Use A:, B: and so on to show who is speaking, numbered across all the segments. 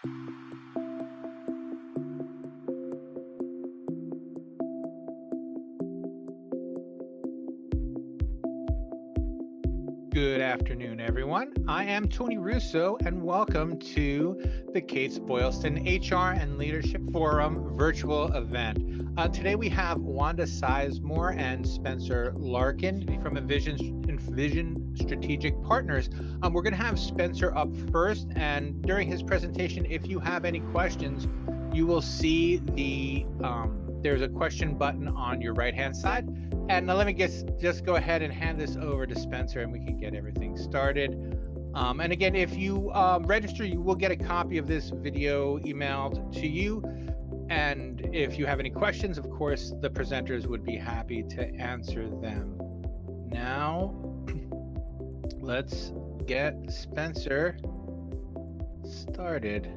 A: Good afternoon, everyone. I am Tony Russo, and welcome to the Kates-Boylston HR and Leadership Forum virtual event. Today we have Wanda Sizemore and Spencer Larkin from Envision Strategic Partners. We're going to have Spencer up first, and during his presentation, if you have any questions, you will see there's a question button on your right-hand side. And let me just go ahead and hand this over to Spencer, and we can get everything started. And again, if you register, you will get a copy of this video emailed to you. And if you have any questions, of course, the presenters would be happy to answer them. Now, let's get Spencer started.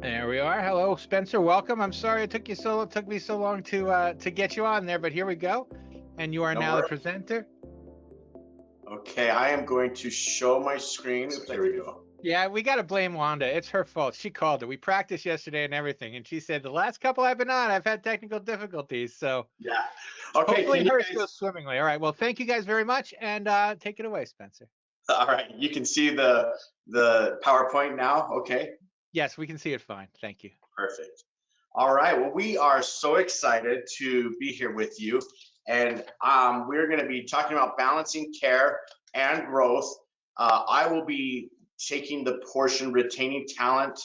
A: There we are. Hello, Spencer. Welcome. I'm sorry it took me so long to get you on there, but here we go. And you are now the presenter.
B: Okay, I am going to show my screen. There we go.
A: Yeah, we got to blame Wanda. It's her fault. She called it. We practiced yesterday and everything, and she said the last couple I've been on, I've had technical difficulties. So
B: yeah, okay.
A: Hopefully hers goes swimmingly. All right. Well, thank you guys very much, and take it away, Spencer.
B: All right. You can see the PowerPoint now. Okay.
A: Yes, we can see it fine. Thank you.
B: Perfect. All right. Well, we are so excited to be here with you. And we're going to be talking about balancing care and growth. I will be taking the portion retaining talent.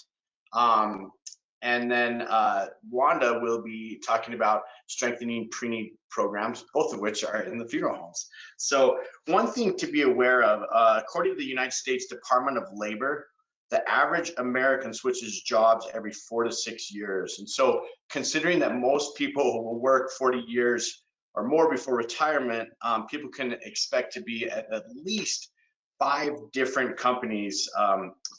B: And then Wanda will be talking about strengthening preneed programs, both of which are in the funeral homes. So one thing to be aware of, according to the United States Department of Labor, the average American switches jobs every 4 to 6 years. And so considering that most people will work 40 years or more before retirement, people can expect to be at least 5 different companies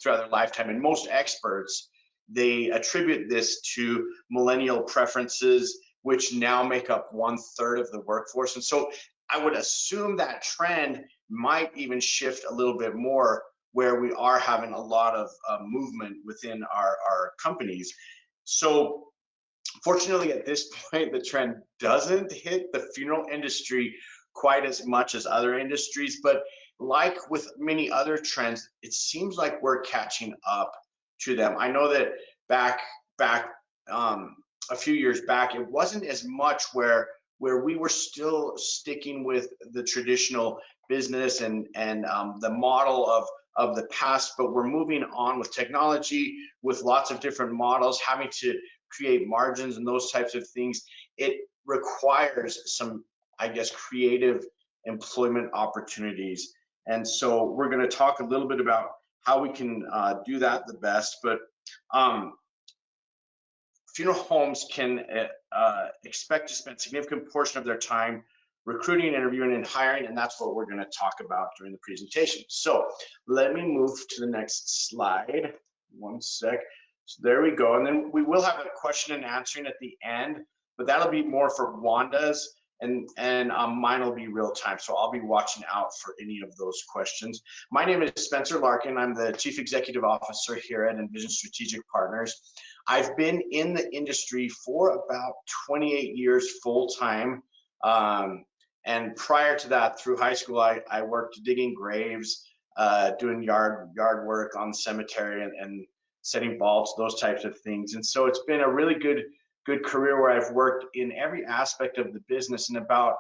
B: throughout their lifetime. And most experts, they attribute this to millennial preferences, which now make up 1/3 of the workforce. And so I would assume that trend might even shift a little bit more, where we are having a lot of movement within our companies. So fortunately, at this point, the trend doesn't hit the funeral industry quite as much as other industries, but like with many other trends, it seems like we're catching up to them. I know that back a few years back, it wasn't as much where we were still sticking with the traditional business and the model of the past, but we're moving on with technology, with lots of different models, having to create margins and those types of things. It requires some, I guess, creative employment opportunities. And so we're going to talk a little bit about how we can do that the best. But funeral homes can expect to spend a significant portion of their time recruiting, interviewing, and hiring, and that's what we're going to talk about during the presentation. So let me move to the next slide. One sec. So there we go. And then we will have a question and answering at the end, but that'll be more for Wanda's, and mine will be real time. So I'll be watching out for any of those questions. My name is Spencer Larkin. I'm the Chief Executive Officer here at Envision Strategic Partners. I've been in the industry for about 28 years full time. And prior to that, through high school, I worked digging graves, doing yard work on the cemetery and setting vaults, those types of things. And so it's been a really good career where I've worked in every aspect of the business. And about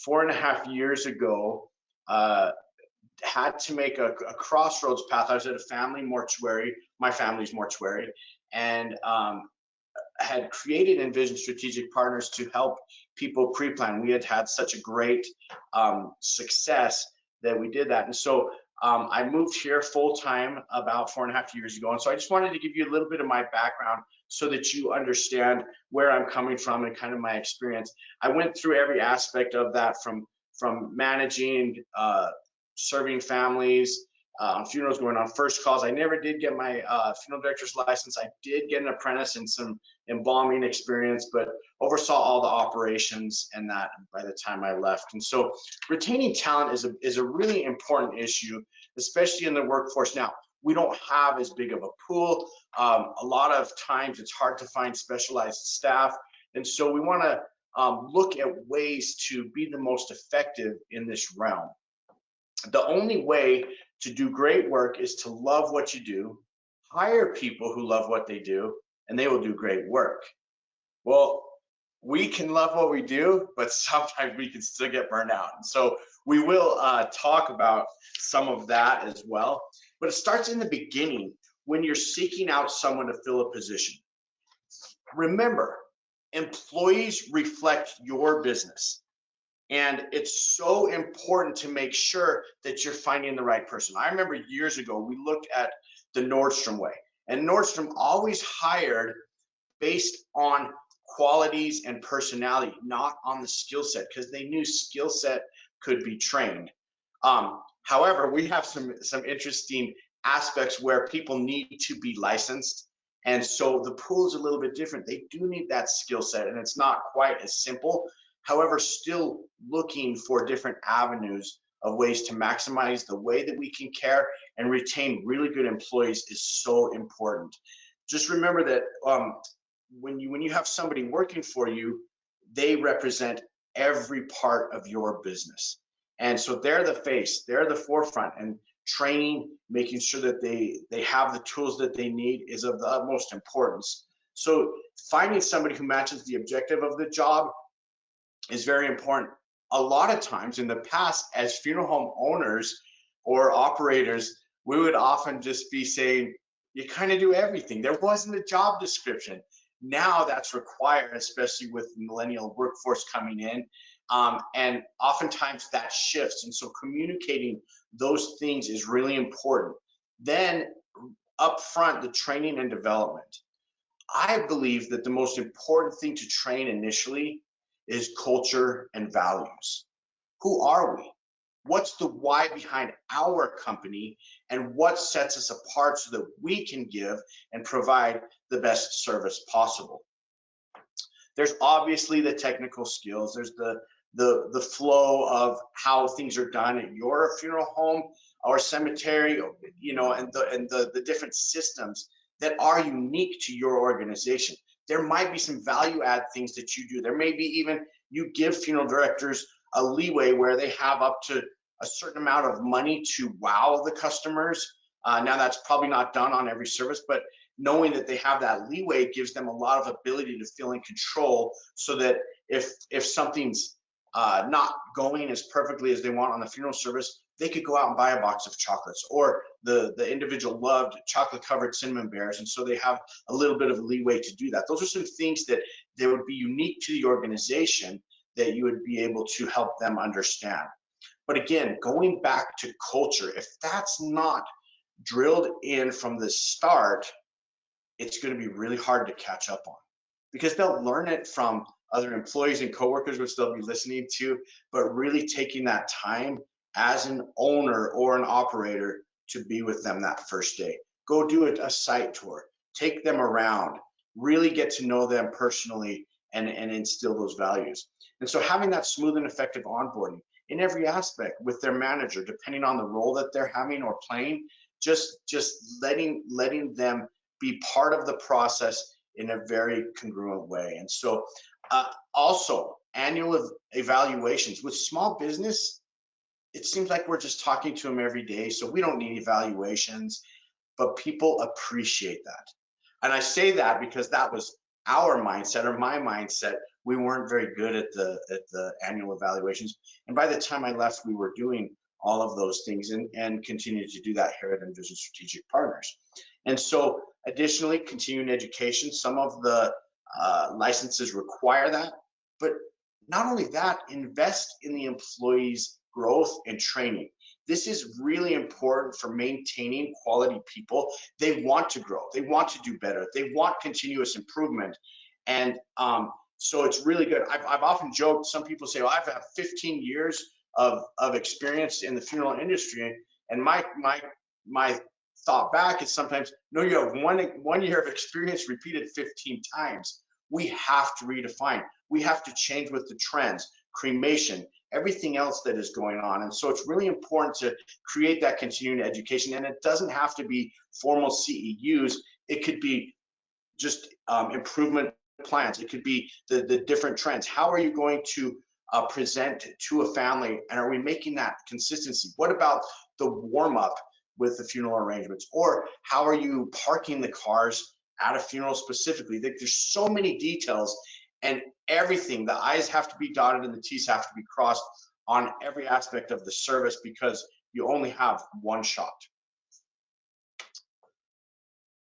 B: 4.5 years ago, had to make a crossroads path. I was at a family mortuary, my family's mortuary, and had created Envision Strategic Partners to help people pre-plan. We had such a great success that we did that. And so I moved here full-time about 4.5 years ago. And so I just wanted to give you a little bit of my background so that you understand where I'm coming from and kind of my experience. I went through every aspect of that, from managing, serving families, funerals, going on first calls. I never did get my funeral director's license. I did get an apprentice and some embalming experience, but oversaw all the operations and that by the time I left. And so retaining talent is a really important issue, especially in the workforce now. We don't have as big of a pool. A lot of times it's hard to find specialized staff. And so we want to look at ways to be the most effective in this realm. The only way to do great work is to love what you do, hire people who love what they do, and they will do great work. Well, we can love what we do, but sometimes we can still get burned out. And so we will talk about some of that as well. But it starts in the beginning when you're seeking out someone to fill a position. Remember, employees reflect your business. And it's so important to make sure that you're finding the right person. I remember years ago, we looked at the Nordstrom way, and Nordstrom always hired based on qualities and personality, not on the skill set, because they knew skill set could be trained. However, we have some interesting aspects where people need to be licensed. And so the pool is a little bit different. They do need that skill set, and it's not quite as simple. However, still looking for different avenues of ways to maximize the way that we can care and retain really good employees is so important. Just remember that when you have somebody working for you, they represent every part of your business. And so they're the face, they're the forefront, and training, making sure that they have the tools that they need is of the utmost importance. So finding somebody who matches the objective of the job is very important. A lot of times in the past, as funeral home owners or operators, we would often just be saying, you kind of do everything. There wasn't a job description. Now that's required, especially with millennial workforce coming in. And oftentimes that shifts. And so communicating those things is really important. Then up front, the training and development. I believe that the most important thing to train initially is culture and values. Who are we? What's the why behind our company, and what sets us apart so that we can give and provide the best service possible? There's obviously the technical skills. There's the flow of how things are done at your funeral home or cemetery, and the different systems that are unique to your organization. There might be some value add things that you do. There may be even you give funeral directors a leeway where they have up to a certain amount of money to wow the customers. Now that's probably not done on every service, but knowing that they have that leeway gives them a lot of ability to feel in control, so that if something's not going as perfectly as they want on the funeral service, they could go out and buy a box of chocolates, or the individual loved chocolate covered cinnamon bears, and so they have a little bit of leeway to do that. Those are some things that they would be unique to the organization that you would be able to help them understand. But again, going back to culture, if that's not drilled in from the start, it's going to be really hard to catch up on, because they'll learn it from other employees and coworkers, which they'll be listening to, but really taking that time as an owner or an operator to be with them that first day. Go do a site tour, take them around, really get to know them personally, and instill those values. And so having that smooth and effective onboarding in every aspect with their manager, depending on the role that they're having or playing, just letting them be part of the process in a very congruent way. And so also annual evaluations with small business. It seems like we're just talking to them every day, so we don't need evaluations, but people appreciate that. And I say that because that was our mindset, or my mindset. We weren't very good at the annual evaluations. And by the time I left, we were doing all of those things and continue to do that here at Envision Strategic Partners. And so additionally, continuing education. Some of the licenses require that, but not only that, invest in the employees' growth and training. This is really important for maintaining quality people. They want to grow, they want to do better, they want continuous improvement. And so it's really good. I've often joked, some people say, well, I've had 15 years of experience in the funeral industry, and my my thought back is sometimes, no, you have one year of experience repeated 15 times. We have to redefine. We have to change with the trends, cremation, everything else that is going on. And so it's really important to create that continuing education. And it doesn't have to be formal CEUs. It could be just improvement plans. It could be the different trends. How are you going to present to a family, and are we making that consistency? What about the warm up with the funeral arrangements, or how are you parking the cars at a funeral specifically? There's so many details, and everything, the I's have to be dotted and the T's have to be crossed on every aspect of the service, because you only have one shot.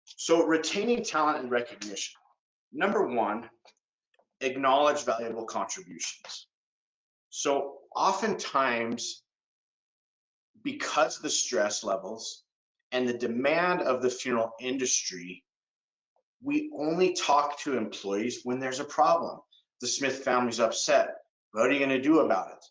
B: So retaining talent and recognition. Number one, acknowledge valuable contributions. So oftentimes, because of the stress levels and the demand of the funeral industry, we only talk to employees when there's a problem. The Smith family's upset. What are you going to do about it?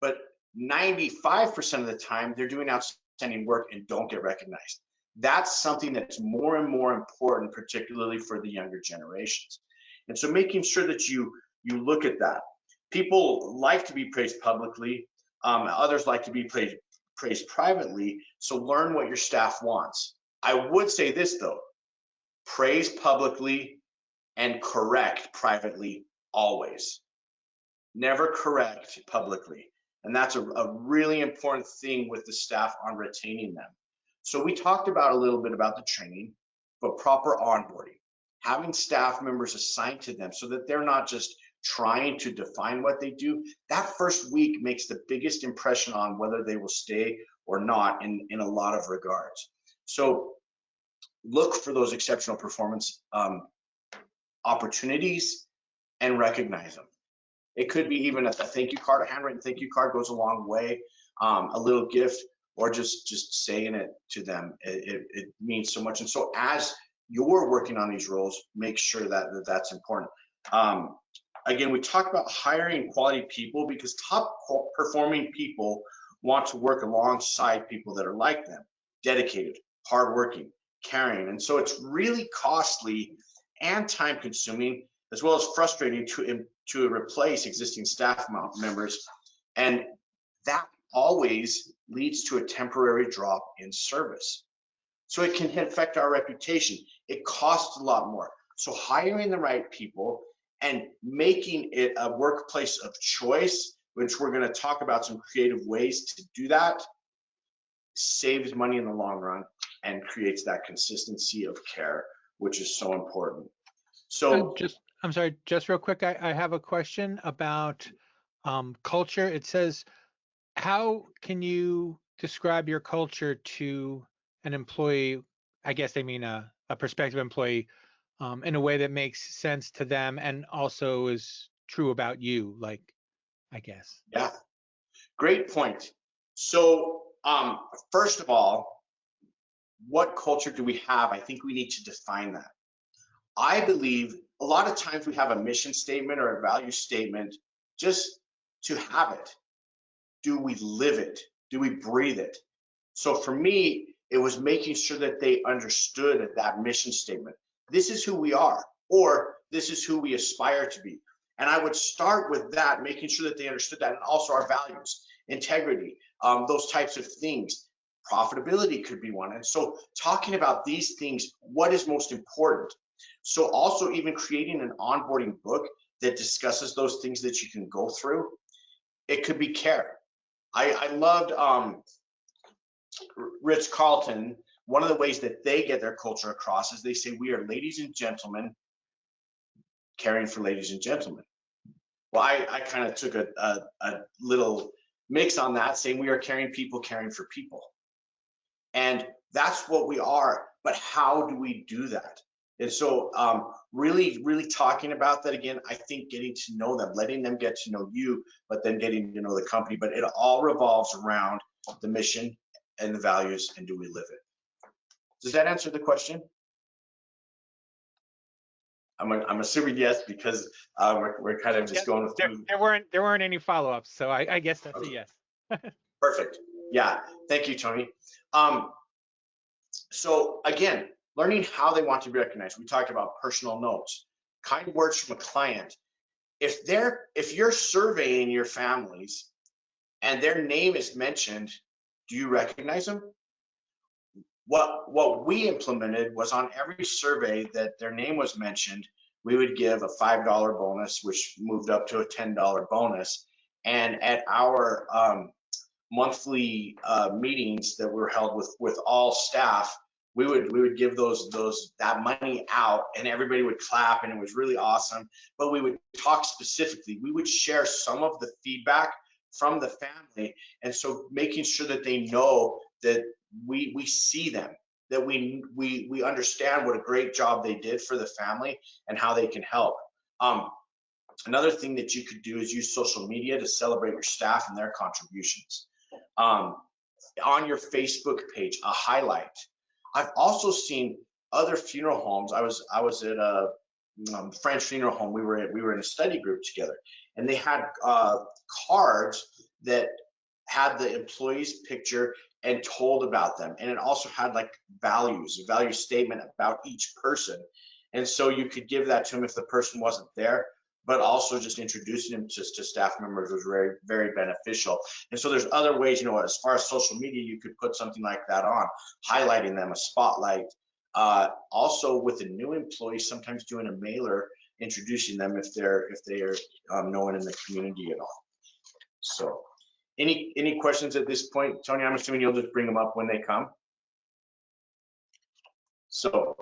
B: But 95% of the time, they're doing outstanding work and don't get recognized. That's something that's more and more important, particularly for the younger generations. And so making sure that you look at that. People like to be praised publicly. Others like to be praised privately. So learn what your staff wants. I would say this though, praise publicly and correct privately always. Never correct publicly. And that's a really important thing with the staff on retaining them. So we talked about a little bit about the training, but proper onboarding, having staff members assigned to them so that they're not just trying to define what they do. That first week makes the biggest impression on whether they will stay or not in a lot of regards. So look for those exceptional performance opportunities and recognize them. It could be even a thank you card, a handwritten thank you card goes a long way, a little gift, or just saying it to them. It means so much. And so as you're working on these roles, make sure that that's important. Again, we talked about hiring quality people because top performing people want to work alongside people that are like them, dedicated, hardworking, caring. And so it's really costly and time consuming, as well as frustrating to replace existing staff members. And that always leads to a temporary drop in service. So it can affect our reputation. It costs a lot more. So hiring the right people and making it a workplace of choice, which we're going to talk about some creative ways to do that, saves money in the long run and creates that consistency of care, which is so important. So
A: I'm sorry, just real quick, I have a question about culture. It says, how can you describe your culture to an employee? I guess they mean a prospective employee, in a way that makes sense to them and also is true about you, like, I guess.
B: Yeah, great point. So first of all, what culture do we have? I think we need to define that. I believe a lot of times we have a mission statement or a value statement just to have it. Do we live it? Do we breathe it? So for me, it was making sure that they understood that mission statement. This is who we are, or this is who we aspire to be. And I would start with that, making sure that they understood that, and also our values, integrity, those types of things. Profitability could be one. And so talking about these things, what is most important? So also even creating an onboarding book that discusses those things that you can go through. It could be care. I loved Ritz-Carlton. One of the ways that they get their culture across is they say, we are ladies and gentlemen caring for ladies and gentlemen. Well, I kind of took a little mix on that, saying we are caring people caring for people. And that's what we are, but how do we do that? And so really, really talking about that again, I think getting to know them, letting them get to know you, but then getting to know the company. But it all revolves around the mission and the values, and do we live it? Does that answer the question? I'm assuming yes, because we're kind of just going through.
A: There weren't any follow-ups, so I guess that's a yes.
B: Perfect. Yeah, thank you, Tony. So again, learning how they want to be recognized. We talked about personal notes, kind words from a client. If you're surveying your families and their name is mentioned, do you recognize them? What we implemented was on every survey that their name was mentioned, we would give a $5 bonus, which moved up to a $10 bonus. And at our monthly meetings that were held with all staff, we would give that money out, and everybody would clap, and it was really awesome. But we would talk specifically. We would share some of the feedback from the family, and so making sure that they know that we see them, that we understand what a great job they did for the family and how they can help. Another thing that you could do is use social media to celebrate your staff and their contributions. On your Facebook page, a highlight. I've also seen other funeral homes. I was at a French funeral home. We were in a study group together, and they had cards that had the employee's picture and told about them, and it also had like values, a value statement about each person. And so you could give that to them if the person wasn't there, but also just introducing them to staff members was very, very beneficial. And so there's other ways, as far as social media, you could put something like that on, highlighting them, a spotlight. Also with a new employee, sometimes doing a mailer, introducing them if they are known in the community at all. So any questions at this point? Tony, I'm assuming you'll just bring them up when they come. So,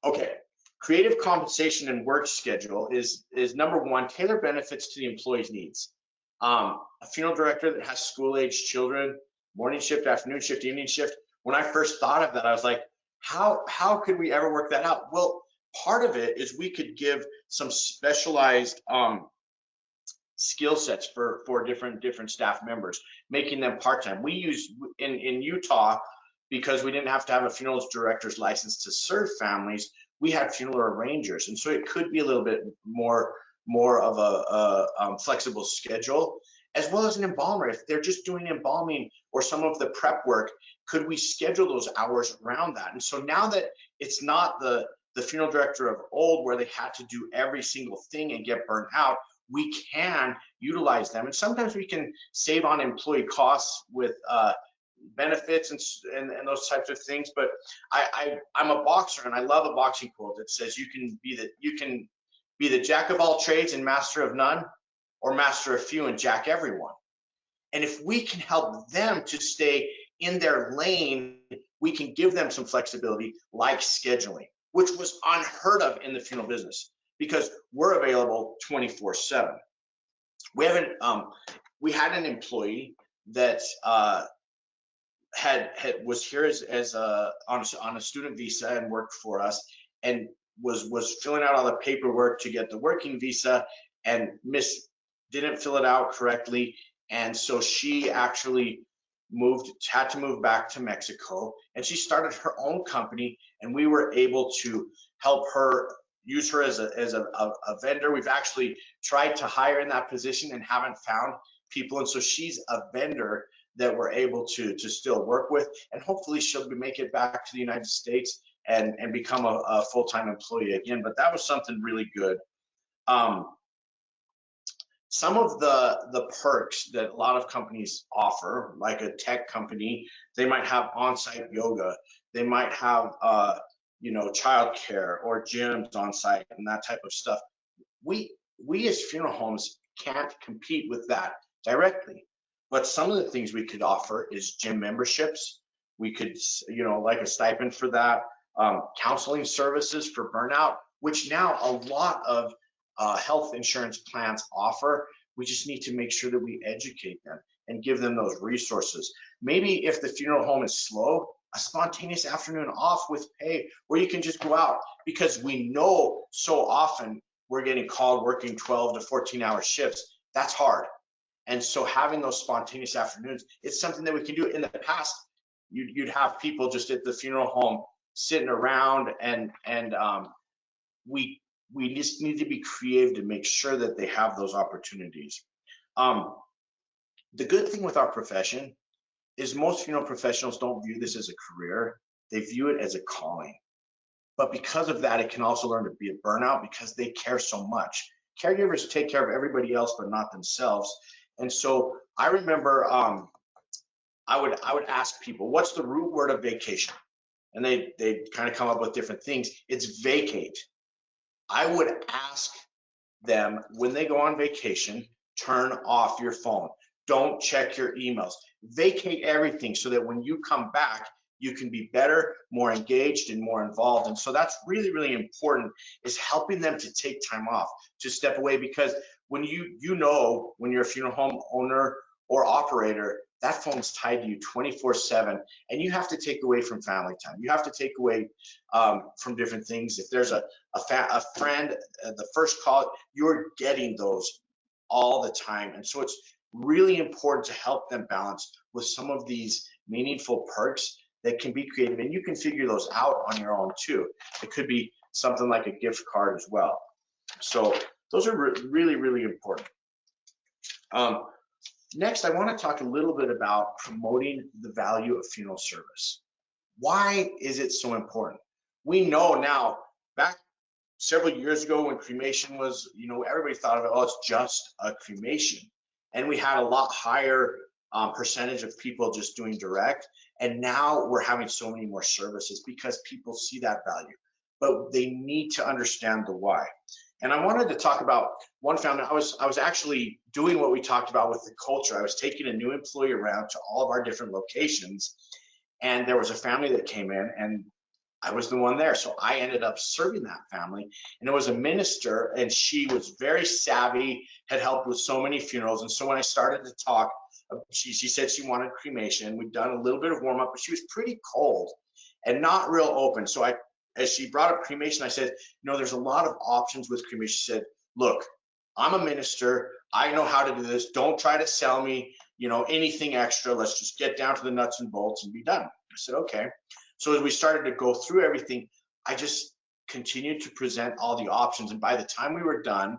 B: okay. Creative compensation and work schedule is number one, tailor benefits to the employee's needs. A funeral director that has school-age children, morning shift, afternoon shift, evening shift, when I first thought of that, I was like, how could we ever work that out? Well, part of it is we could give some specialized skill sets for different staff members, making them part-time. We use in Utah, because we didn't have to have a funeral director's license to serve families, we had funeral arrangers, and so it could be a little bit more of a flexible schedule, as well as an embalmer. If they're just doing embalming or some of the prep work, could we schedule those hours around that? And so now that it's not the funeral director of old where they had to do every single thing and get burnt out, we can utilize them. And sometimes we can save on employee costs with benefits and those types of things. But I'm a boxer, and I love a boxing quote that says you can be the jack of all trades and master of none, or master of few and jack everyone. And if we can help them to stay in their lane, we can give them some flexibility, like scheduling, which was unheard of in the funeral business, because we're available 24/7. We had an employee that was here on a student visa and worked for us, and was filling out all the paperwork to get the working visa, and didn't fill it out correctly, and so she actually had to move back to Mexico, and she started her own company, and we were able to help her, use her as a vendor. We've actually tried to hire in that position and haven't found people, and so she's a vendor that we're able to still work with, and hopefully she'll make it back to the United States and become a full-time employee again. But that was something really good. Some of the perks that a lot of companies offer, like a tech company, they might have on-site yoga, they might have childcare or gyms on site and that type of stuff. We as funeral homes can't compete with that directly, but some of the things we could offer is gym memberships. We could, like a stipend for that, counseling services for burnout, which now a lot of health insurance plans offer. We just need to make sure that we educate them and give them those resources. Maybe if the funeral home is slow, a spontaneous afternoon off with pay, where you can just go out, because we know so often we're getting called working 12 to 14-hour shifts. That's hard. And so having those spontaneous afternoons, it's something that we can do. In the past, you'd have people just at the funeral home sitting around, and we just need to be creative to make sure that they have those opportunities. The good thing with our profession is most funeral professionals don't view this as a career. they view it as a calling. But because of that, it can also learn to be a burnout because they care so much. Caregivers take care of everybody else, but not themselves. And so I remember I would ask people, what's the root word of vacation? And they kind of come up with different things. It's vacate. I would ask them when they go on vacation, turn off your phone. Don't check your emails. Vacate everything so that when you come back, you can be better, more engaged, and more involved. And so that's really, really important, is helping them to take time off, to step away, because when when you're a funeral home owner or operator, that phone's tied to you 24/7, and you have to take away from family time. You have to take away from different things. If there's a friend, the first call, you're getting those all the time. And so it's really important to help them balance with some of these meaningful perks that can be creative, and you can figure those out on your own too. It could be something like a gift card as well. So those are really, really important. Next, I want to talk a little bit about promoting the value of funeral service. Why is it so important? We know now, back several years ago when cremation was, everybody thought of it, oh, it's just a cremation. And we had a lot higher percentage of people just doing direct. And now we're having so many more services because people see that value, but they need to understand the why. And I wanted to talk about one family. I was actually doing what we talked about with the culture. I was taking a new employee around to all of our different locations, and there was a family that came in, and I was the one there. So I ended up serving that family, and it was a minister, and she was very savvy, had helped with so many funerals. And so when I started to talk, she said she wanted cremation. We'd done a little bit of warm up, but she was pretty cold and not real open. So as she brought up cremation, I said, there's a lot of options with cremation. She said, look, I'm a minister. I know how to do this. Don't try to sell me, anything extra. Let's just get down to the nuts and bolts and be done. I said, okay. So as we started to go through everything, I just continued to present all the options. And by the time we were done,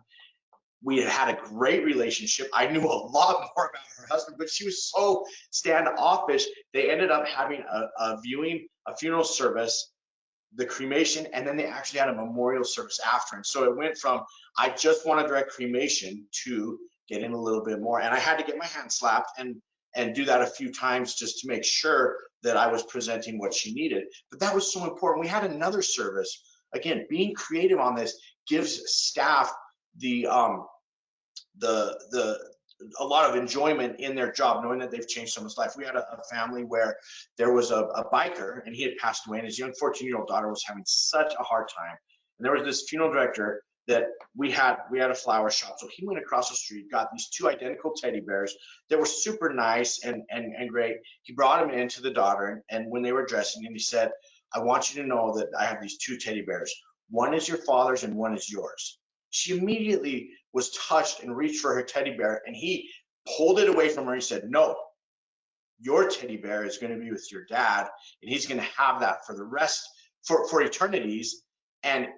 B: we had a great relationship. I knew a lot more about her husband, but she was so standoffish. They ended up having a funeral service, the cremation, and then they actually had a memorial service after. And so it went from, I just want a direct cremation, to getting a little bit more. And I had to get my hand slapped and do that a few times just to make sure that I was presenting what she needed. But that was so important. We had another service. Again, being creative on this gives staff a lot of enjoyment in their job, knowing that they've changed someone's life. We had a family where there was a biker, and he had passed away, and his young 14-year-old daughter was having such a hard time. And there was this funeral director that we had a flower shop. So he went across the street, got these two identical teddy bears that were super nice and great. He brought them in to the daughter, and when they were dressing him, he said, I want you to know that I have these two teddy bears. One is your father's and one is yours. She immediately was touched and reached for her teddy bear, and he pulled it away from her. He said, no, your teddy bear is going to be with your dad, and he's going to have that for the rest, for eternities. And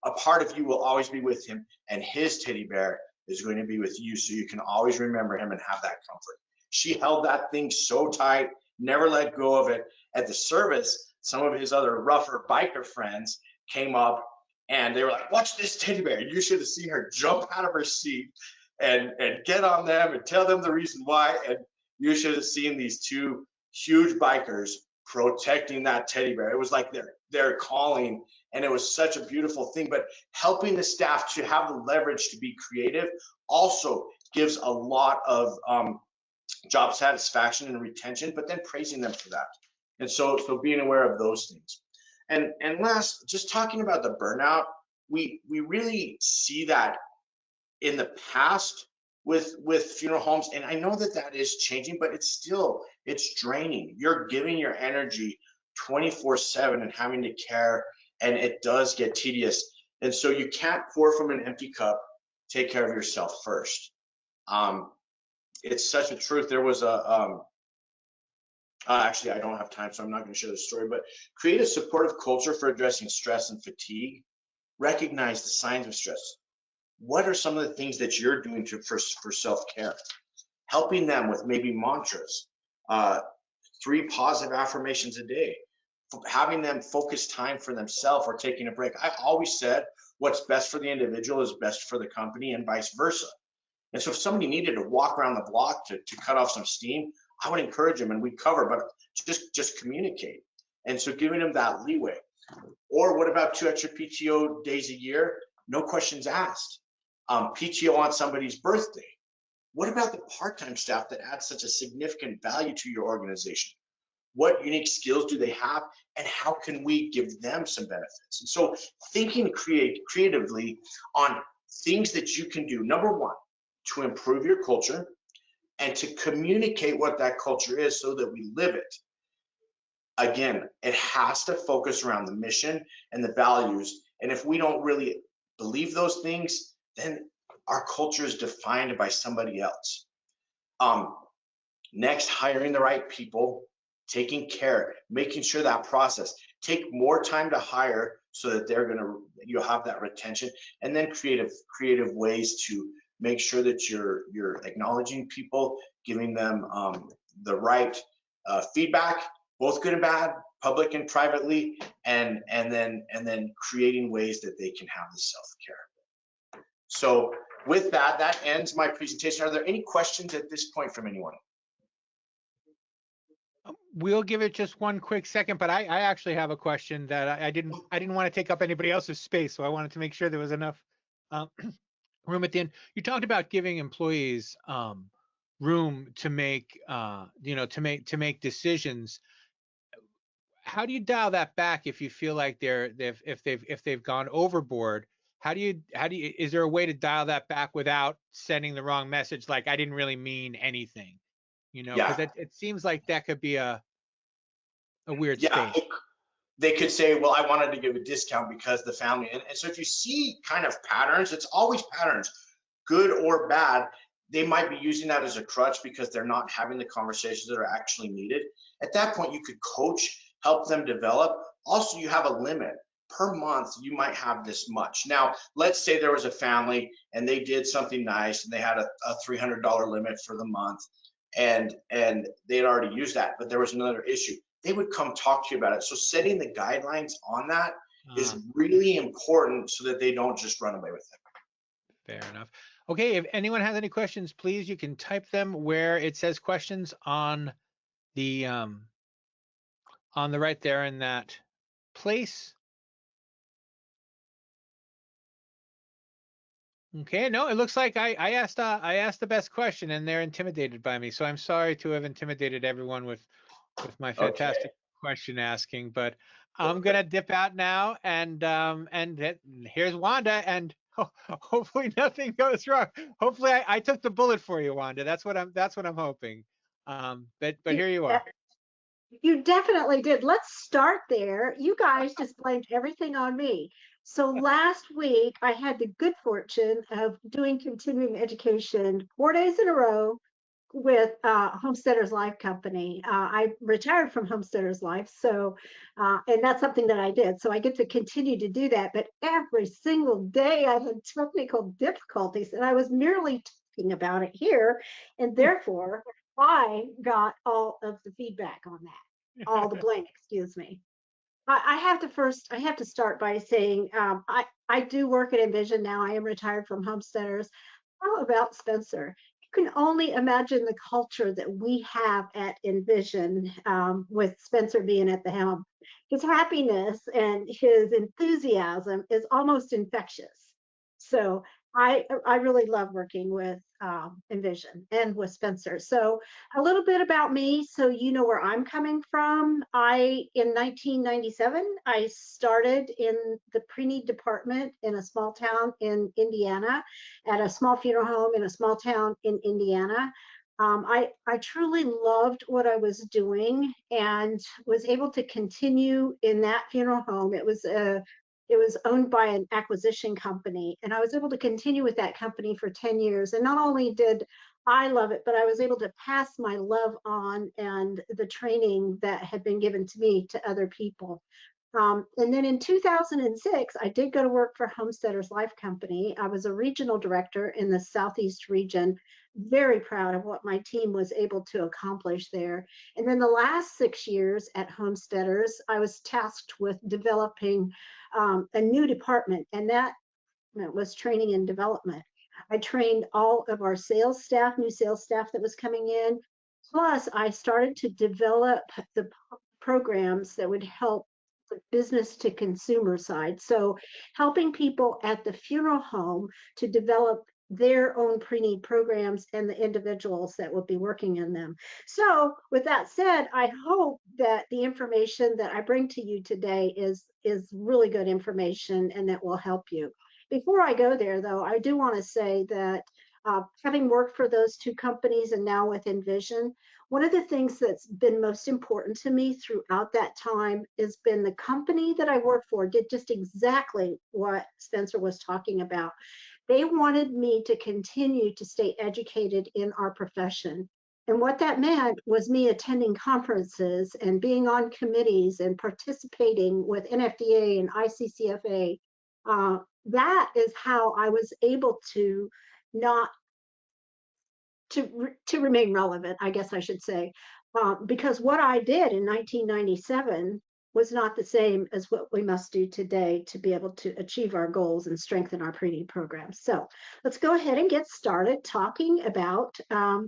B: a part of you will always be with him, and his teddy bear is going to be with you, so you can always remember him and have that comfort. She held that thing so tight, never let go of it. At the service, some of his other rougher biker friends came up, and they were like, watch this teddy bear. You should have seen her jump out of her seat and get on them and tell them the reason why. And you should have seen these two huge bikers protecting that teddy bear. It was like their calling, and it was such a beautiful thing. But helping the staff to have the leverage to be creative also gives a lot of job satisfaction and retention, but then praising them for that. And so being aware of those things. And last, just talking about the burnout, we really see that in the past with funeral homes, and I know that is changing, but it's draining. You're giving your energy 24/7 and having to care, and it does get tedious. And so you can't pour from an empty cup. Take care of yourself first. It's such a truth. There was actually, I don't have time, so I'm not going to share the story, but create a supportive culture for addressing stress and fatigue. Recognize the signs of stress. What are some of the things that you're doing for self-care? Helping them with maybe mantras, 3 positive affirmations a day, having them focus time for themselves or taking a break. I always said what's best for the individual is best for the company and vice versa. And so if somebody needed to walk around the block to cut off some steam, I would encourage them and we'd cover, but just communicate. And so giving them that leeway. Or what about 2 extra PTO days a year? No questions asked. PTO on somebody's birthday. What about the part-time staff that add such a significant value to your organization? What unique skills do they have, and how can we give them some benefits? And so thinking creatively on things that you can do, number one, to improve your culture and to communicate what that culture is so that we live it. Again, it has to focus around the mission and the values. And if we don't really believe those things, then our culture is defined by somebody else. Next, hiring the right people, taking care, making sure that process, take more time to hire so that you'll have that retention, and then creative ways to make sure that you're acknowledging people, giving them the right feedback, both good and bad, public and privately, and then creating ways that they can have the self-care. So with that, that ends my presentation. Are there any questions at this point from anyone?
A: We'll give it just one quick second, but I actually have a question that I didn't want to take up anybody else's space, so I wanted to make sure there was enough room at the end. You talked about giving employees room to make to make decisions. How do you dial that back if you feel like if they've gone overboard? How do you is there a way to dial that back without sending the wrong message, like I didn't really mean anything? Because it seems like that could be a weird space.
B: They could say, well, I wanted to give a discount because the family, and so if you see kind of patterns, it's always patterns, good or bad. They might be using that as a crutch because they're not having the conversations that are actually needed. At that point, you could coach, help them develop. Also, you have a limit. Per month, you might have this much. Now, let's say there was a family and they did something nice and they had a $300 limit for the month, and they had already used that, but there was another issue. They would come talk to you about it. So setting the guidelines on that is really important so that they don't just run away with it.
A: Fair enough. Okay, if anyone has any questions, please, you can type them where it says questions on the right there in that place. Okay, no, it looks like I asked the best question and they're intimidated by me. So I'm sorry to have intimidated everyone with my fantastic question asking, but I'm gonna dip out now, and here's Wanda, and hopefully nothing goes wrong. Hopefully I took the bullet for you, Wanda. That's what I'm hoping. But here you are.
C: You definitely did. Let's start there. You guys just blamed everything on me. So last week, I had the good fortune of doing continuing education 4 days in a row with Homesteaders Life Company. I retired from Homesteaders Life, so and that's something that I did. So I get to continue to do that. But every single day, I had technical difficulties, and I was merely talking about it here, and therefore I got all of the feedback on that, all the blame. Excuse me. I have to start by saying I do work at Envision now. I am retired from Homesteaders. How about Spencer? You can only imagine the culture that we have at Envision with Spencer being at the helm. His happiness and his enthusiasm is almost infectious. So I really love working with Envision and with Spencer. So a little bit about me, so you know where I'm coming from. In 1997, I started in the preneed department in a small town in Indiana, at a small funeral home in a small town in Indiana. I truly loved what I was doing and was able to continue in that funeral home. It was owned by an acquisition company, and I was able to continue with that company for 10 years. And not only did I love it, but I was able to pass my love on and the training that had been given to me to other people. And then in 2006, I did go to work for Homesteaders Life Company. I was a regional director in the Southeast region, very proud of what my team was able to accomplish there. And then the last 6 years at Homesteaders, I was tasked with developing a new department, and that was training and development. I trained all of our sales staff, new sales staff that was coming in. Plus, I started to develop the programs that would help the business to consumer side. So helping people at the funeral home to develop their own pre-need programs and the individuals that will be working in them. So with that said, I hope that the information that I bring to you today is really good information and that will help you. Before I go there, though, I do want to say that having worked for those two companies and now with Envision, one of the things that's been most important to me throughout that time has been the company that I worked for did just exactly what Spencer was talking about. They wanted me to continue to stay educated in our profession. And what that meant was me attending conferences and being on committees and participating with NFDA and ICCFA. That is how I was able to not to remain relevant, I guess I should say, because what I did in 1997 was not the same as what we must do today to be able to achieve our goals and strengthen our pre-need programs. So let's go ahead and get started talking about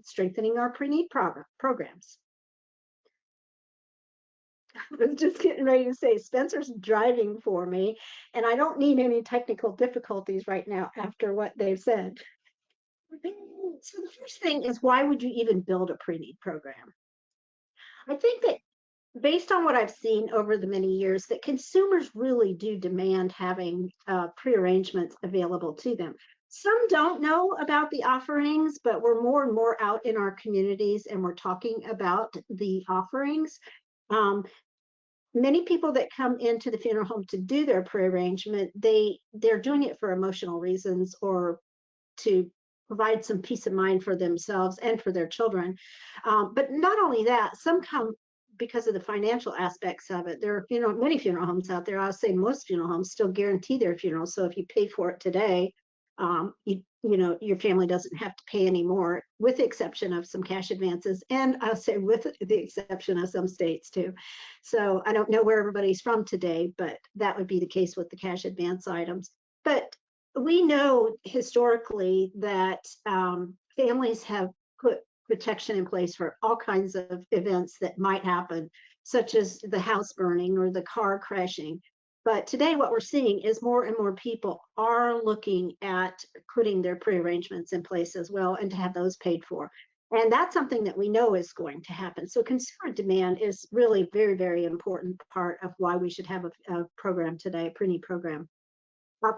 C: strengthening our pre-need programs. I was just getting ready to say Spencer's driving for me, and I don't need any technical difficulties right now after what they've said. So the first thing is, why would you even build a pre-need program? I think that based on what I've seen over the many years, that consumers really do demand having pre-arrangements available to them. Some don't know about the offerings, but we're more and more out in our communities and we're talking about the offerings. Many people that come into the funeral home to do their pre-arrangement, they're doing it for emotional reasons or to provide some peace of mind for themselves and for their children. But not only that, some come because of the financial aspects of it. There are many funeral homes out there. I would say most funeral homes still guarantee their funeral. So if you pay for it today, your family doesn't have to pay anymore, with the exception of some cash advances. And I'll say with the exception of some states too. So I don't know where everybody's from today, but that would be the case with the cash advance items. But we know historically that families have put protection in place for all kinds of events that might happen, such as the house burning or the car crashing. But today what we're seeing is more and more people are looking at putting their pre-arrangements in place as well and to have those paid for. And that's something that we know is going to happen. So consumer demand is really very, very important part of why we should have a program today, a pre-need program.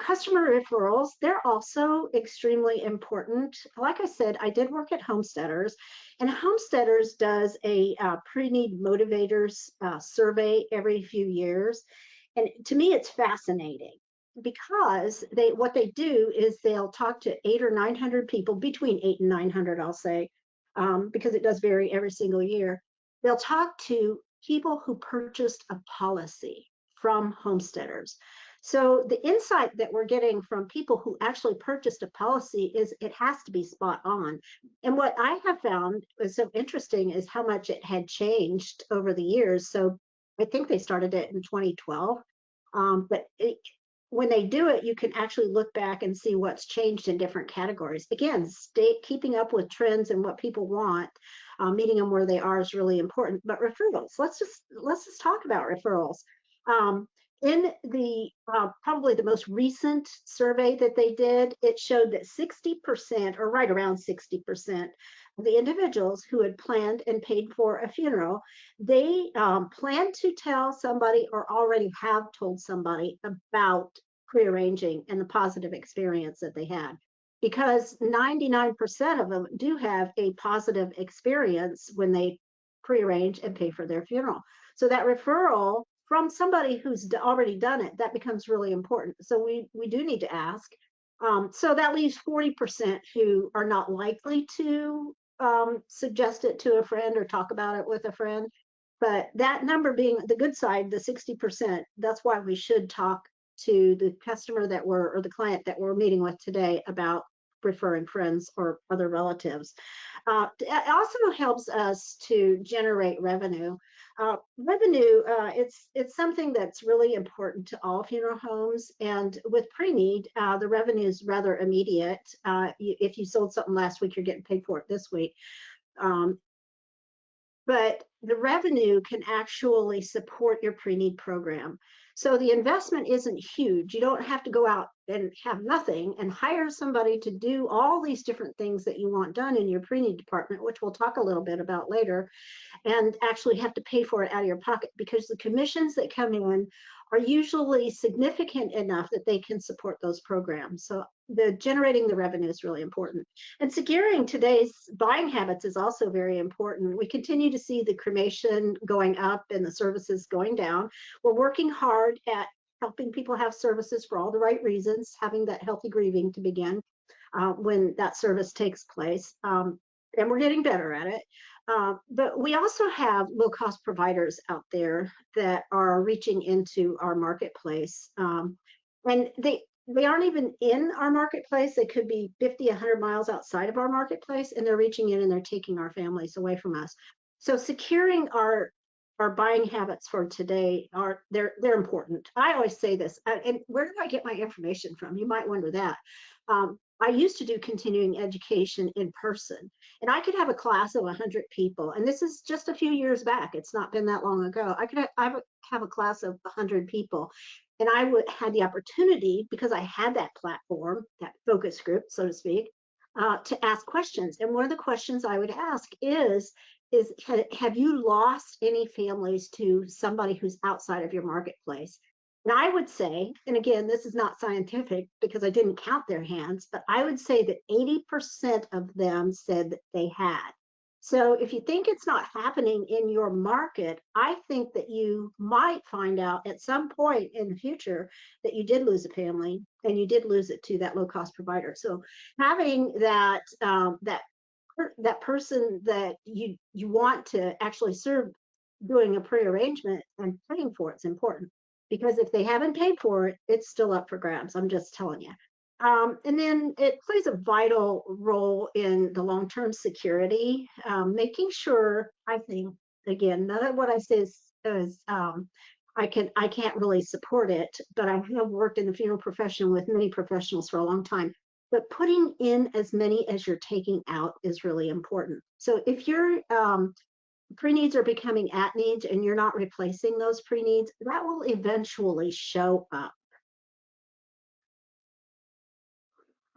C: Customer referrals, they're also extremely important. Like I said, I did work at Homesteaders, and Homesteaders does a pre-need motivators survey every few years. And to me, it's fascinating because what they do is they'll talk to 800 or 900 people, between 800 and 900, I'll say, because it does vary every single year. They'll talk to people who purchased a policy from Homesteaders. So the insight that we're getting from people who actually purchased a policy is it has to be spot on. And what I have found is so interesting is how much it had changed over the years. So I think they started it in 2012. But when they do it, you can actually look back and see what's changed in different categories. Again, keeping up with trends and what people want, meeting them where they are is really important. But referrals, let's just talk about referrals. In the probably the most recent survey that they did, it showed that 60%, or right around 60%, of the individuals who had planned and paid for a funeral, they planned to tell somebody or already have told somebody about prearranging and the positive experience that they had. Because 99% of them do have a positive experience when they prearrange and pay for their funeral. So that referral from somebody who's already done it, that becomes really important. So we do need to ask. So that leaves 40% who are not likely to suggest it to a friend or talk about it with a friend. But that number being the good side, the 60%, that's why we should talk to the customer or the client that we're meeting with today about referring friends or other relatives. It also helps us to generate revenue. It's something that's really important to all funeral homes. And with pre-need, the revenue is rather immediate. If you sold something last week, you're getting paid for it this week. But the revenue can actually support your pre-need program. So the investment isn't huge. You don't have to go out and have nothing and hire somebody to do all these different things that you want done in your pre-need department, which we'll talk a little bit about later, and actually have to pay for it out of your pocket, because the commissions that come in are usually significant enough that they can support those programs. So the generating the revenue is really important. And securing today's buying habits is also very important. We continue to see the cremation going up and the services going down. We're working hard at helping people have services for all the right reasons, having that healthy grieving to begin when that service takes place. And we're getting better at it. But we also have low-cost providers out there that are reaching into our marketplace. And they aren't even in our marketplace. They could be 50, 100 miles outside of our marketplace, and they're reaching in and they're taking our families away from us. So securing our buying habits for today they're important. I always say this, and where do I get my information from? You might wonder that. I used to do continuing education in person, and I could have a class of 100 people. And this is just a few years back. It's not been that long ago. I would have a class of 100 people, and I would had the opportunity, because I had that platform, that focus group, so to speak, to ask questions. And one of the questions I would ask is have you lost any families to somebody who's outside of your marketplace? And I would say, and again, this is not scientific because I didn't count their hands, but I would say that 80% of them said that they had. So if you think it's not happening in your market, I think that you might find out at some point in the future that you did lose a family and you did lose it to that low-cost provider. So having that person that you want to actually serve, doing a pre-arrangement and paying for it's important, because if they haven't paid for it, it's still up for grabs. I'm just telling you. And then it plays a vital role in the long-term security, making sure, I think, again, none of what I say is I can't really support it, but I have worked in the funeral profession with many professionals for a long time. But putting in as many as you're taking out is really important. So if your pre-needs are becoming at needs and you're not replacing those pre-needs, that will eventually show up.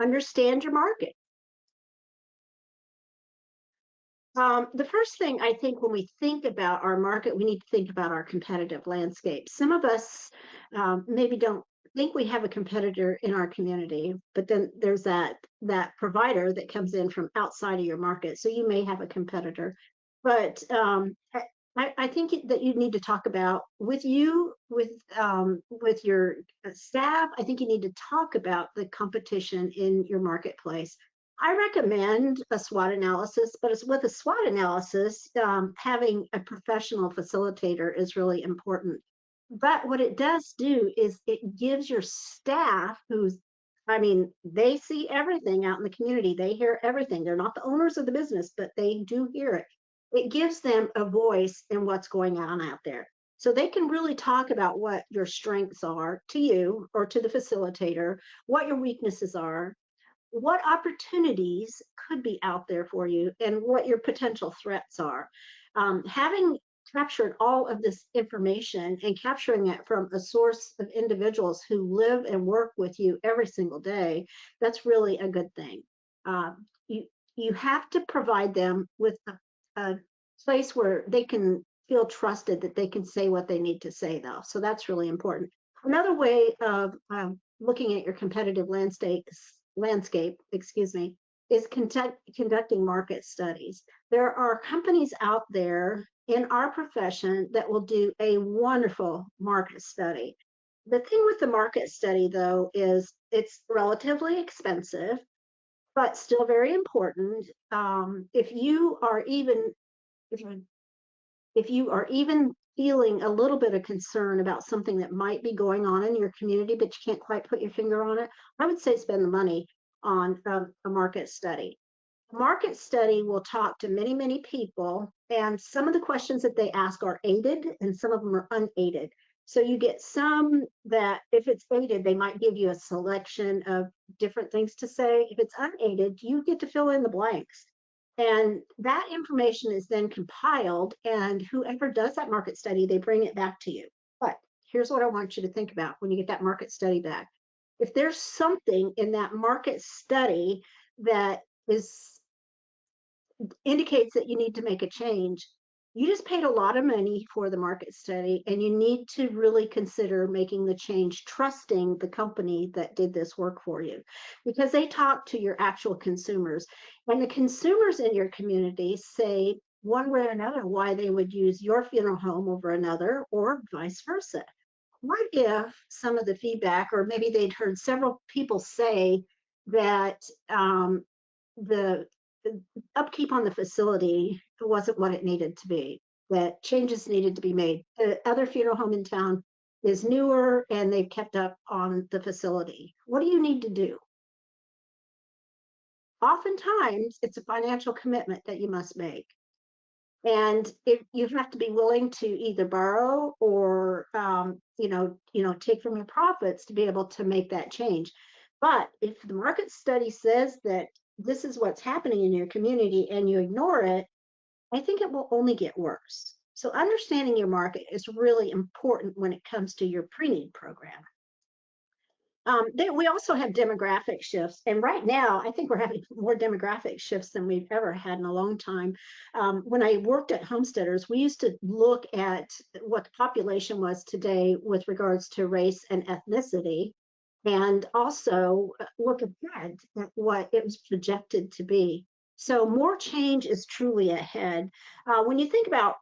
C: Understand your market. The first thing I think when we think about our market, we need to think about our competitive landscape. Some of us maybe don't think we have a competitor in our community, but then there's that provider that comes in from outside of your market. So you may have a competitor, but I think that you need to talk about with your staff. I think you need to talk about the competition in your marketplace. I recommend a SWOT analysis, but with a SWOT analysis, having a professional facilitator is really important. But what it does do is it gives your staff they see everything out in the community. They hear everything. They're not the owners of the business, but they do hear it. It gives them a voice in what's going on out there. So they can really talk about what your strengths are to you or to the facilitator, what your weaknesses are, what opportunities could be out there for you, and what your potential threats are. Having captured all of this information and capturing it from a source of individuals who live and work with you every single day, that's really a good thing. You have to provide them with a place where they can feel trusted, that they can say what they need to say, though. So that's really important. Another way of looking at your competitive landscape, is conducting market studies. There are companies out there in our profession that will do a wonderful market study. The thing with the market study, though, is it's relatively expensive, but still very important. If you are even feeling a little bit of concern about something that might be going on in your community, but you can't quite put your finger on it, I would say spend the money. on a market study. A market study will talk to many, many people, and some of the questions that they ask are aided and some of them are unaided. So you get some that, if it's aided, they might give you a selection of different things to say. If it's unaided, you get to fill in the blanks. And that information is then compiled, and whoever does that market study, they bring it back to you. But here's what I want you to think about when you get that market study back. If there's something in that market study that indicates that you need to make a change, you just paid a lot of money for the market study, and you need to really consider making the change, trusting the company that did this work for you, because they talk to your actual consumers, and the consumers in your community say one way or another why they would use your funeral home over another, or vice versa. What if some of the feedback, or maybe they'd heard several people say that the upkeep on the facility wasn't what it needed to be, that changes needed to be made. The other funeral home in town is newer and they've kept up on the facility. What do you need to do? Oftentimes, it's a financial commitment that you must make. And if you have to be willing to either borrow or take from your profits to be able to make that change. But if the market study says that this is what's happening in your community and you ignore it, I think it will only get worse. So understanding your market is really important when it comes to your pre-need program. We also have demographic shifts, and right now I think we're having more demographic shifts than we've ever had in a long time. When I worked at Homesteaders, we used to look at what the population was today with regards to race and ethnicity, and also look ahead at what it was projected to be. So more change is truly ahead. When you think about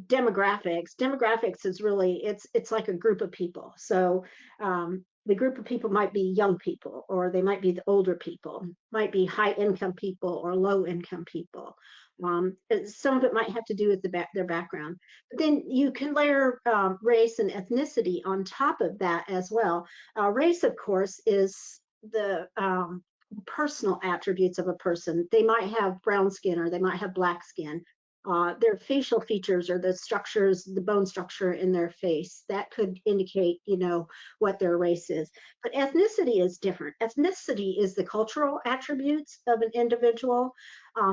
C: demographics is really, it's like a group of people. So the group of people might be young people, or they might be the older people, might be high income people or low income people. Some of it might have to do with their background, but then you can layer race and ethnicity on top of that as well. Race, of course, is the personal attributes of a person. They might have brown skin or they might have black skin. Their facial features, or the structures, the bone structure in their face, that could indicate, what their race is. But ethnicity is different. Ethnicity is the cultural attributes of an individual.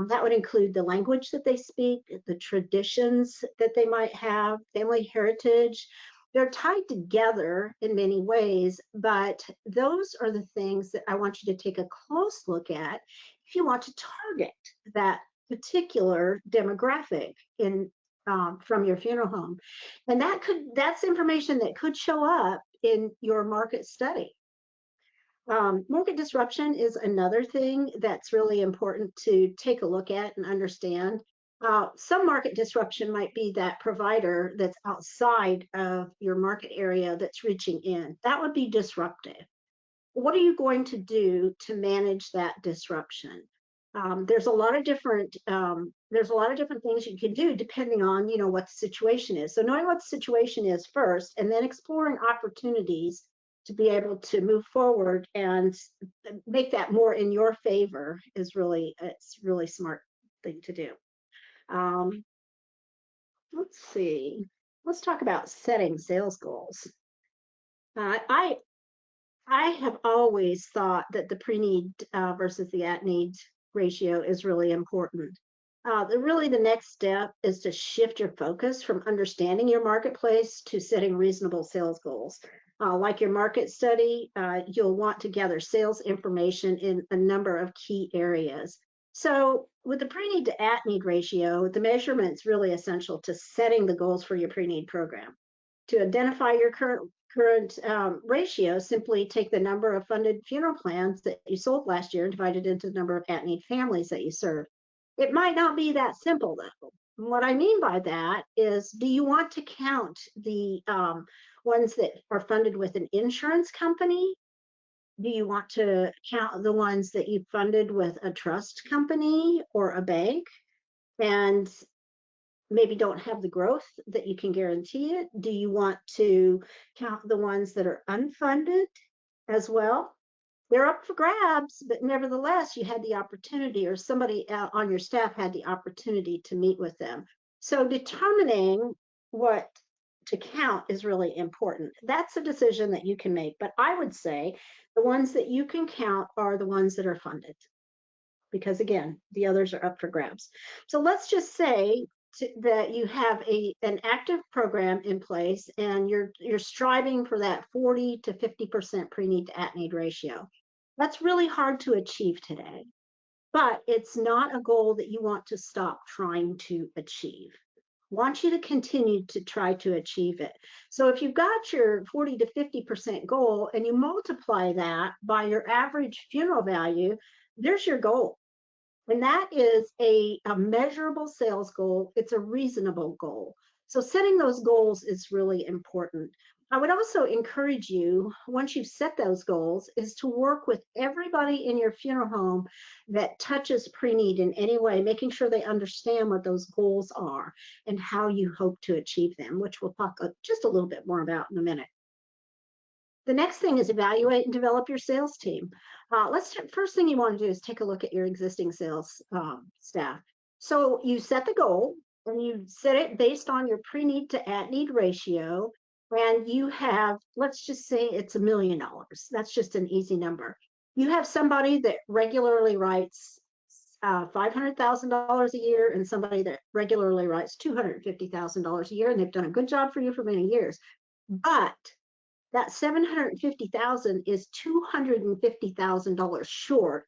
C: That would include the language that they speak, the traditions that they might have, family heritage. They're tied together in many ways, but those are the things that I want you to take a close look at if you want to target that particular demographic in from your funeral home. And that's information that could show up in your market study. Market disruption is another thing that's really important to take a look at and understand. Some market disruption might be that provider that's outside of your market area that's reaching in. That would be disruptive. What are you going to do to manage that disruption? There's a lot of different things you can do depending on what the situation is. So knowing what the situation is first, and then exploring opportunities to be able to move forward and make that more in your favor is really smart thing to do. Let's see. Let's talk about setting sales goals. I have always thought that the pre-need versus the at-need ratio is really important. The next step is to shift your focus from understanding your marketplace to setting reasonable sales goals. Like your market study, you'll want to gather sales information in a number of key areas. So with the pre-need to at-need ratio, the measurement's really essential to setting the goals for your pre-need program. To identify your current ratio, simply take the number of funded funeral plans that you sold last year and divide it into the number of at-need families that you serve. It might not be that simple, though. What I mean by that is, do you want to count the ones that are funded with an insurance company? Do you want to count the ones that you funded with a trust company or a bank and maybe don't have the growth that you can guarantee it? Do you want to count the ones that are unfunded as well? They're up for grabs, but nevertheless, you had the opportunity, or somebody on your staff had the opportunity to meet with them. So determining what to count is really important. That's a decision that you can make. But I would say the ones that you can count are the ones that are funded, because again, the others are up for grabs. So let's just say that you have an active program in place and you're striving for that 40 to 50% pre-need to at-need ratio. That's really hard to achieve today, but it's not a goal that you want to stop trying to achieve. Want you to continue to try to achieve it. So if you've got your 40 to 50% goal and you multiply that by your average funeral value, there's your goal. And that is a measurable sales goal. It's a reasonable goal. So setting those goals is really important. I would also encourage you, once you've set those goals, is to work with everybody in your funeral home that touches pre-need in any way, making sure they understand what those goals are and how you hope to achieve them, which we'll talk just a little bit more about in a minute. The next thing is evaluate and develop your sales team. First thing you want to do is take a look at your existing sales staff. So you set the goal and you set it based on your pre-need to at-need ratio. And you have, let's just say it's $1 million. That's just an easy number. You have somebody that regularly writes $500,000 a year and somebody that regularly writes $250,000 a year, and they've done a good job for you for many years. But that $750,000 is $250,000 short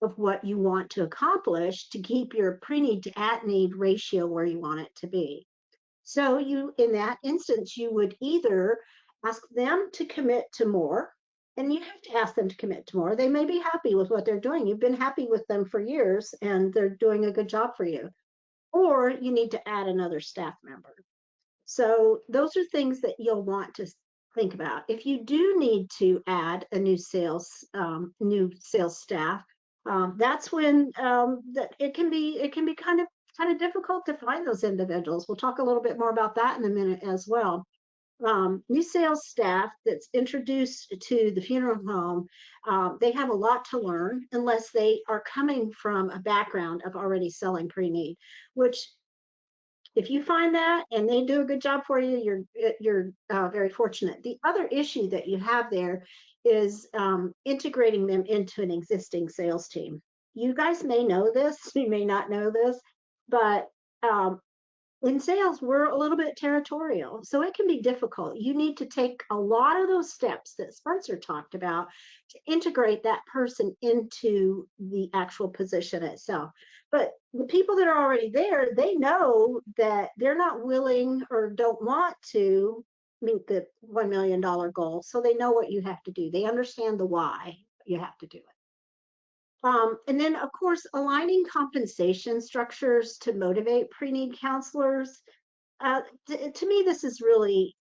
C: of what you want to accomplish to keep your pre-need to at-need ratio where you want it to be. So in that instance, you would either ask them to commit to more, and you have to ask them to commit to more. They may be happy with what they're doing. You've been happy with them for years, and they're doing a good job for you. Or you need to add another staff member. So those are things that you'll want to think about. If you do need to add a new sales staff, that's when that it can be kind of difficult to find those individuals. We'll talk a little bit more about that in a minute as well. New sales staff that's introduced to the funeral home, they have a lot to learn unless they are coming from a background of already selling pre-need, which if you find that and they do a good job for you, you're very fortunate. The other issue that you have there is integrating them into an existing sales team. You guys may know this, you may not know this, but in sales, we're a little bit territorial, so it can be difficult. You need to take a lot of those steps that Spencer talked about to integrate that person into the actual position itself. But the people that are already there, they know that they're not willing or don't want to meet the $1 million goal, so they know what you have to do. They understand the why you have to do it. And then, of course, aligning compensation structures to motivate pre-need counselors. To me, this is really,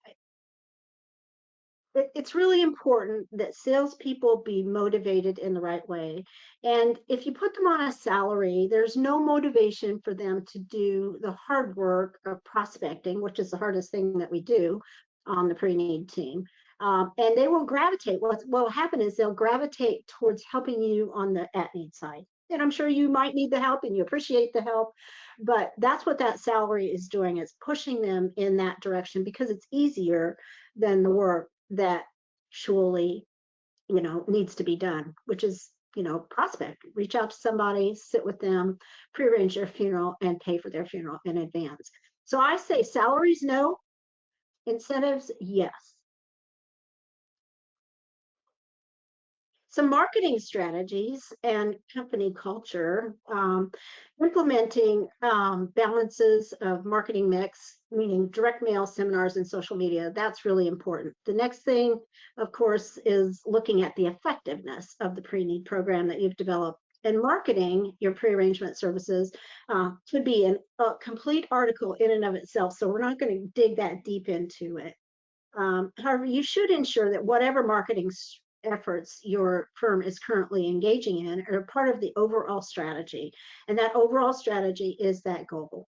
C: it's really important that salespeople be motivated in the right way. And if you put them on a salary, there's no motivation for them to do the hard work of prospecting, which is the hardest thing that we do on the pre-need team. And they will gravitate. What will happen is they'll gravitate towards helping you on the at-need side. And I'm sure you might need the help and you appreciate the help, but that's what that salary is doing. It's pushing them in that direction because it's easier than the work that actually, needs to be done, which is, prospect. Reach out to somebody, sit with them, prearrange their funeral, and pay for their funeral in advance. So I say salaries, no. Incentives, yes. Some marketing strategies and company culture, implementing balances of marketing mix, meaning direct mail, seminars, and social media. That's really important. The next thing, of course, is looking at the effectiveness of the pre-need program that you've developed. And marketing your pre-arrangement services could be a complete article in and of itself, so we're not going to dig that deep into it. However, you should ensure that whatever marketing efforts your firm is currently engaging in are part of the overall strategy. And that overall strategy is that goal.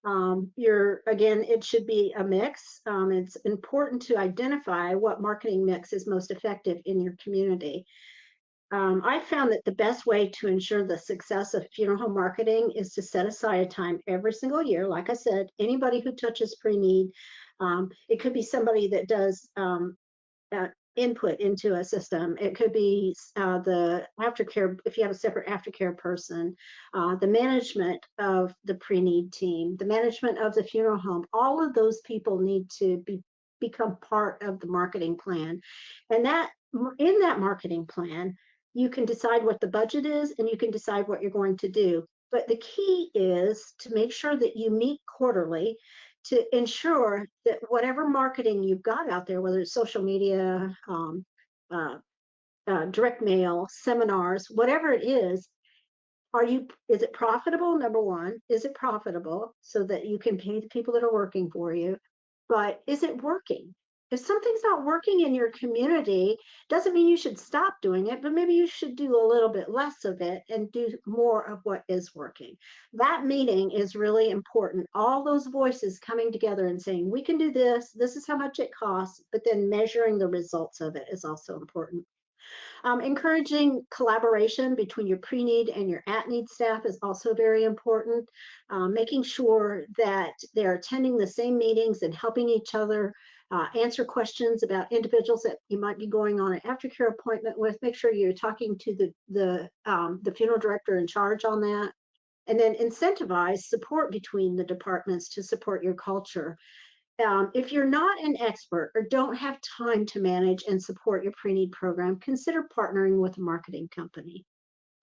C: Again, it should be a mix. It's important to identify what marketing mix is most effective in your community. I found that the best way to ensure the success of funeral home marketing is to set aside a time every single year. Like I said, anybody who touches pre-need, it could be somebody that does input into a system. It could be the aftercare, if you have a separate aftercare person, the management of the pre-need team, the management of the funeral home. All of those people need to become part of the marketing plan. And that in that marketing plan, you can decide what the budget is and you can decide what you're going to do. But the key is to make sure that you meet quarterly to ensure that whatever marketing you've got out there, whether it's social media, uh, direct mail, seminars, whatever it is it profitable? Number one, is it profitable so that you can pay the people that are working for you? But is it working? If something's not working in your community, doesn't mean you should stop doing it, but maybe you should do a little bit less of it and do more of what is working. That meeting is really important. All those voices coming together and saying, we can do this, this is how much it costs, but then measuring the results of it is also important. Encouraging collaboration between your pre-need and your at-need staff is also very important. Making sure that they're attending the same meetings and helping each other answer questions about individuals that you might be going on an aftercare appointment with. Make sure you're talking to the funeral director in charge on that. And then incentivize support between the departments to support your culture. If you're not an expert or don't have time to manage and support your pre-need program, consider partnering with a marketing company.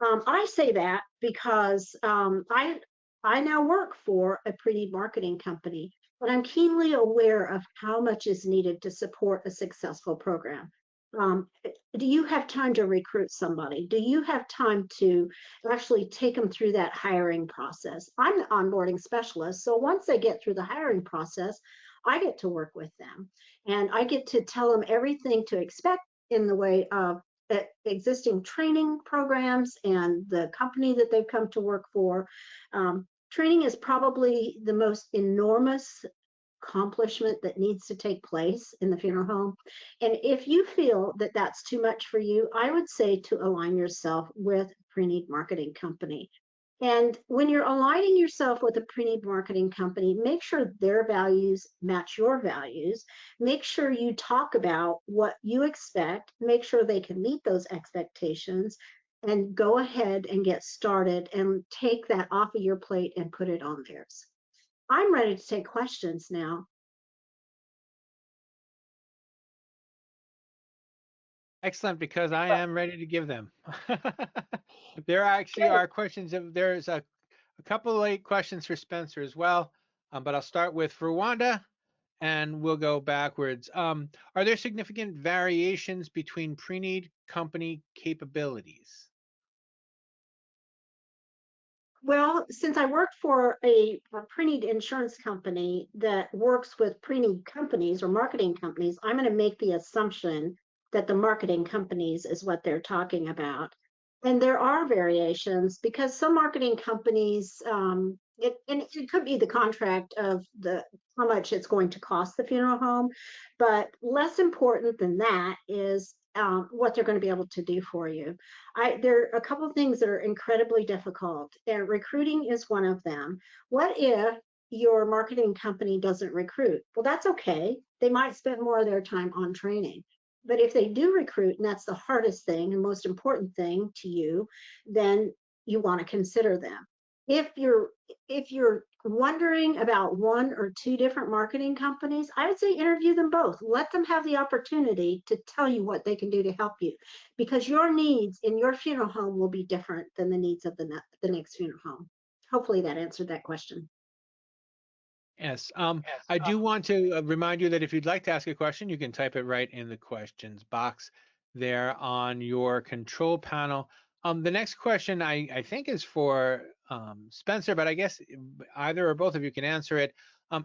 C: I say that because I now work for a pre-need marketing company, but I'm keenly aware of how much is needed to support a successful program. Do you have time to recruit somebody? Do you have time to actually take them through that hiring process? I'm the onboarding specialist, so once they get through the hiring process, I get to work with them and I get to tell them everything to expect in the way of existing training programs and the company that they've come to work for. Training is probably the most enormous accomplishment that needs to take place in the funeral home. And if you feel that that's too much for you, I would say to align yourself with a pre-need marketing company. And when you're aligning yourself with a pre-need marketing company, make sure their values match your values. Make sure you talk about what you expect, make sure they can meet those expectations, and go ahead and get started and take that off of your plate and put it on theirs. I'm ready to take questions now.
A: Excellent, because I am ready to give them. There actually are questions. There's a couple of late questions for Spencer as well, but I'll start with Rwanda and we'll go backwards. Are there significant variations between pre-need company capabilities?
C: Well, since I worked for a pre-need insurance company that works with pre-need companies or marketing companies, I'm going to make the assumption that the marketing companies is what they're talking about. And there are variations because some marketing companies, it could be the contract of how much it's going to cost the funeral home, but less important than that is what they're going to be able to do for you. There are a couple of things that are incredibly difficult, and recruiting is one of them. What if your marketing company doesn't recruit? Well, that's okay. They might spend more of their time on training. But if they do recruit, and that's the hardest thing and most important thing to you, then you want to consider them. If you're wondering about one or two different marketing companies, I would say interview them both. Let them have the opportunity to tell you what they can do to help you, because your needs in your funeral home will be different than the needs of the next funeral home. Hopefully that answered that question.
A: Yes. I do want to remind you that if you'd like to ask a question, you can type it right in the questions box there on your control panel. The next question I think is for Spencer, but I guess either or both of you can answer it.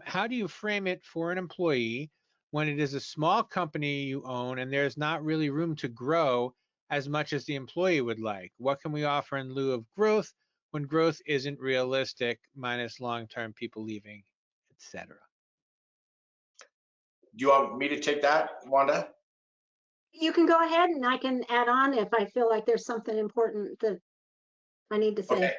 A: How do you frame it for an employee when it is a small company you own and there's not really room to grow as much as the employee would like? What can we offer in lieu of growth when growth isn't realistic, minus long-term people leaving, etc.?
B: Do you want me to take that, Wanda?
C: You can go ahead and I can add on if I feel like there's something important that I need to say.
B: Okay.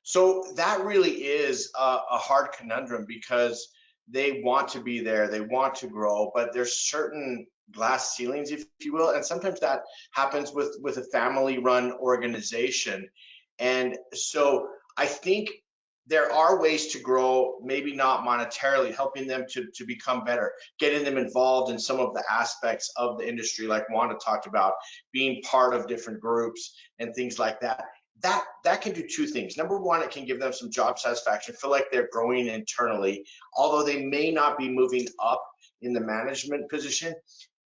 B: So that really is a hard conundrum because they want to be there, they want to grow, but there's certain glass ceilings, if you will, and sometimes that happens with a family-run organization. And so I think there are ways to grow, maybe not monetarily, helping them to become better, getting them involved in some of the aspects of the industry, like Wanda talked about, being part of different groups and things like that. That can do two things. Number one, it can give them some job satisfaction, feel like they're growing internally, although they may not be moving up in the management position.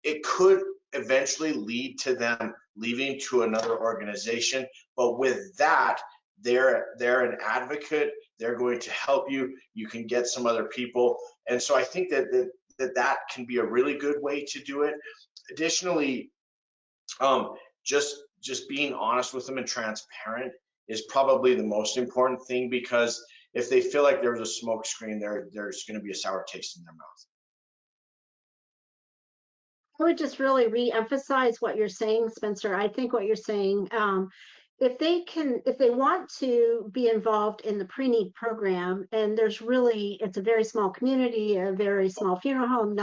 B: It could eventually lead to them leaving to another organization, but with that, they're an advocate. They're going to help you. You can get some other people, and so I think that can be a really good way to do it. Additionally, um, just being honest with them and transparent is probably the most important thing, because if they feel like there's a smoke screen, there's going to be a sour taste in their mouth.
C: I would just really re-emphasize what you're saying, Spencer. I think what you're saying, if they want to be involved in the pre-need program, and it's a very small community, a very small funeral home,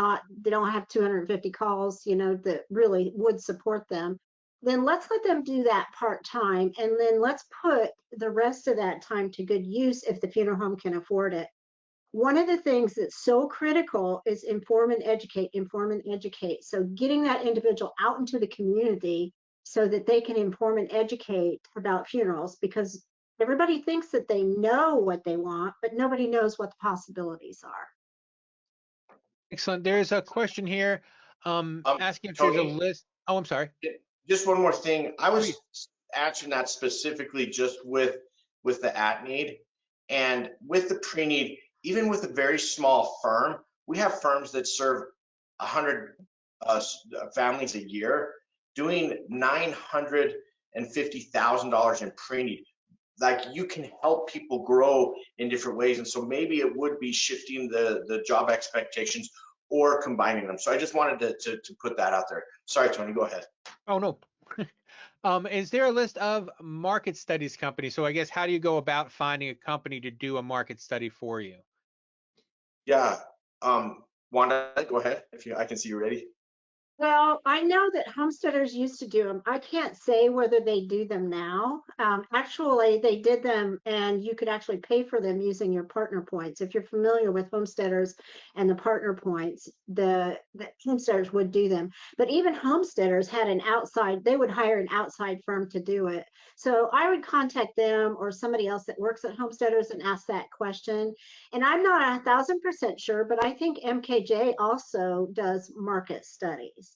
C: they don't have 250 calls, that really would support them, then let's let them do that part-time, and then let's put the rest of that time to good use if the funeral home can afford it. One of the things that's so critical is inform and educate, inform and educate. So getting that individual out into the community so that they can inform and educate about funerals, because everybody thinks that they know what they want, but nobody knows what the possibilities are.
A: Excellent. There's a question here asking if there's a
B: Tony,
A: list. Oh, I'm sorry.
B: just one more thing. I was
A: Please.
B: answering that specifically just with the at need and with the pre-need. Even with a very small firm, we have firms that serve 100 families a year, doing $950,000 in pre-need. Like, you can help people grow in different ways, and so maybe it would be shifting the job expectations or combining them. So I just wanted to put that out there. Sorry, Tony, go ahead.
A: Oh, no. Is there a list of market studies companies? So I guess, how do you go about finding a company to do a market study for you?
B: Yeah. Wanda, go ahead. I can see you ready.
C: Well, I know that homesteaders used to do them. I can't say whether they do them now. Actually, they did them, and you could actually pay for them using your partner points. If you're familiar with homesteaders and the partner points, the homesteaders would do them. But even homesteaders had they would hire an outside firm to do it. So I would contact them or somebody else that works at homesteaders and ask that question. And I'm not 1,000% sure, but I think MKJ also does market studies.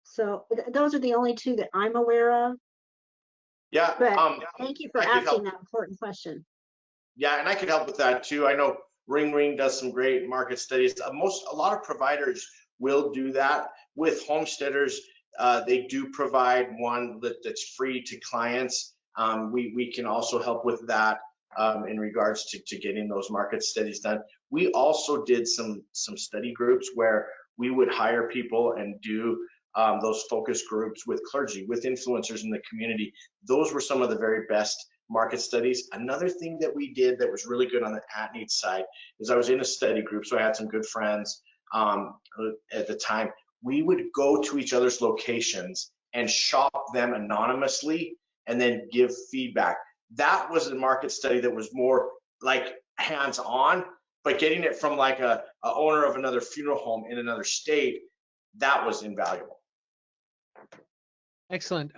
C: So those are the only two that I'm aware of.
B: Yeah.
C: But thank you for
B: I could
C: asking
B: help.
C: that important question.
B: Yeah, and I could help with that too. I know Ring does some great market studies. A lot of providers will do that with homesteaders. They do provide one that's free to clients. We can also help with that in regards to getting those market studies done. We also did some study groups where we would hire people and do those focus groups with clergy, with influencers in the community. Those were some of the very best market studies. Another thing that we did that was really good on the at-need side is I was in a study group, so I had some good friends at the time. We would go to each other's locations and shop them anonymously and then give feedback. That was a market study that was more like hands-on, but getting it from like a owner of another funeral home in another state, that was invaluable.
A: Excellent.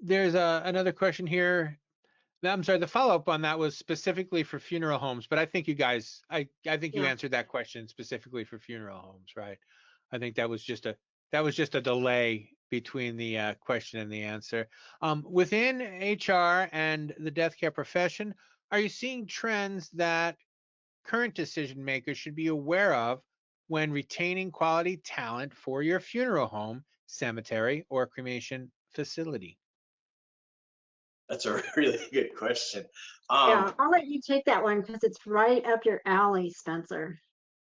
A: There's another question here. I'm sorry, the follow-up on that was specifically for funeral homes, but I think you guys, I think you answered that question specifically for funeral homes, right? I think that was just a delay between the question and the answer. Within HR and the death care profession, are you seeing trends that current decision makers should be aware of when retaining quality talent for your funeral home, cemetery, or cremation facility?
B: That's a really good question.
C: Yeah, I'll let you take that one because it's right up your alley, Spencer.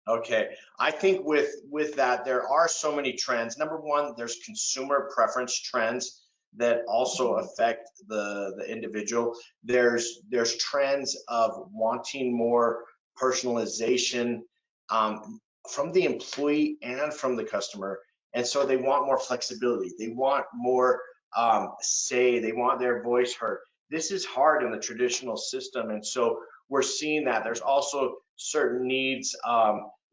B: Okay, I think with that, there are so many trends. Number one, there's consumer preference trends that also affect the individual. There's trends of wanting more personalization from the employee and from the customer, and so they want more flexibility. They want more say. They want their voice heard. This is hard in the traditional system, and so we're seeing that. There's also certain needs.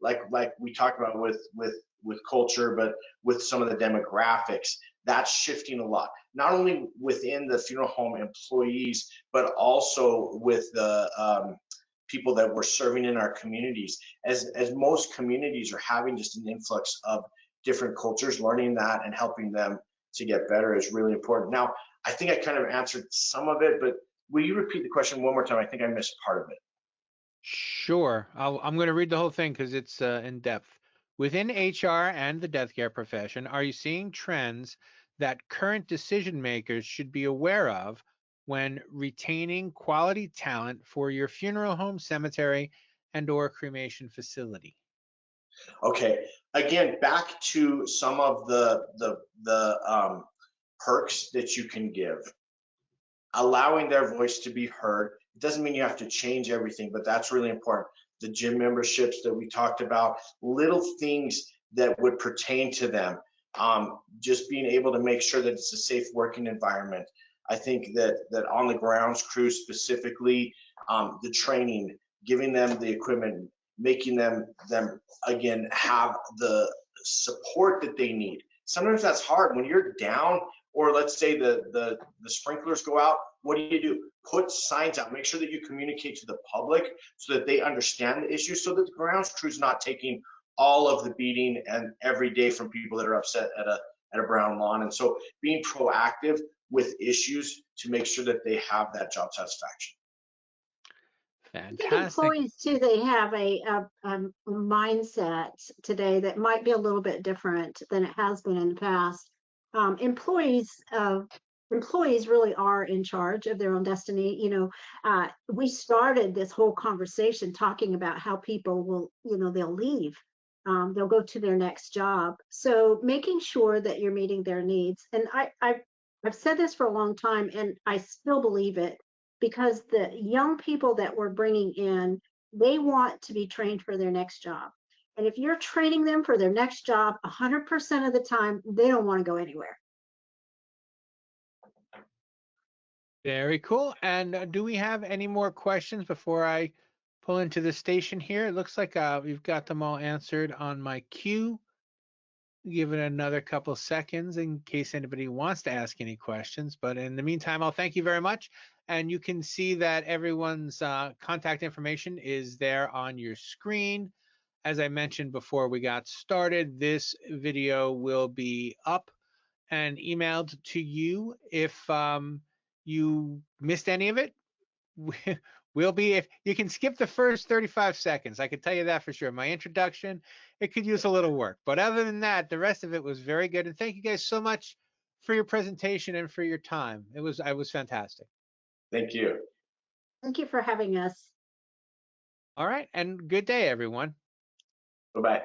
B: Like we talked about with culture, but with some of the demographics, that's shifting a lot. Not only within the funeral home employees, but also with the people that we're serving in our communities. As most communities are having just an influx of different cultures, learning that and helping them to get better is really important. Now, I think I kind of answered some of it, but will you repeat the question one more time? I think I missed part of it.
A: Sure. I'm going to read the whole thing because it's in depth. Within HR and the death care profession, are you seeing trends that current decision makers should be aware of when retaining quality talent for your funeral home, cemetery, and/or cremation facility?
B: Okay, again, back to some of the perks that you can give. Allowing their voice to be heard. It doesn't mean you have to change everything, but that's really important. The gym memberships that we talked about, little things that would pertain to them. Just being able to make sure that it's a safe working environment. I think that on the grounds crew specifically, the training, giving them the equipment, making them again have the support that they need. Sometimes that's hard when you're down, or let's say the sprinklers go out. What do? Put signs out. Make sure that you communicate to the public so that they understand the issue, so that the grounds crew's not taking all of the beating and every day from people that are upset at a brown lawn. And so being proactive with issues to make sure that they have that job satisfaction.
C: I think
A: Fantastic.
C: employees too, they have a mindset today that might be a little bit different than it has been in the past. Employees really are in charge of their own destiny. We started this whole conversation talking about how people will, they'll leave. They'll go to their next job. So making sure that you're meeting their needs. And I've said this for a long time, and I still believe it, because the young people that we're bringing in, they want to be trained for their next job. And if you're training them for their next job, 100% of the time, they don't want to go anywhere.
A: Very cool. And do we have any more questions before I pull into the station here? It looks like we've got them all answered on my queue. Give it another couple seconds in case anybody wants to ask any questions. But in the meantime, I'll thank you very much. And you can see that everyone's contact information is there on your screen. As I mentioned before we got started, this video will be up and emailed to you. If you missed any of it, will be, if you can skip the first 35 seconds, I can tell you that for sure. My introduction, it could use a little work, but other than that, the rest of it was very good. And thank you guys so much for your presentation and for your time. I was fantastic.
B: Thank you.
C: Thank you for having us.
A: All right, and good day, everyone.
B: Bye-bye.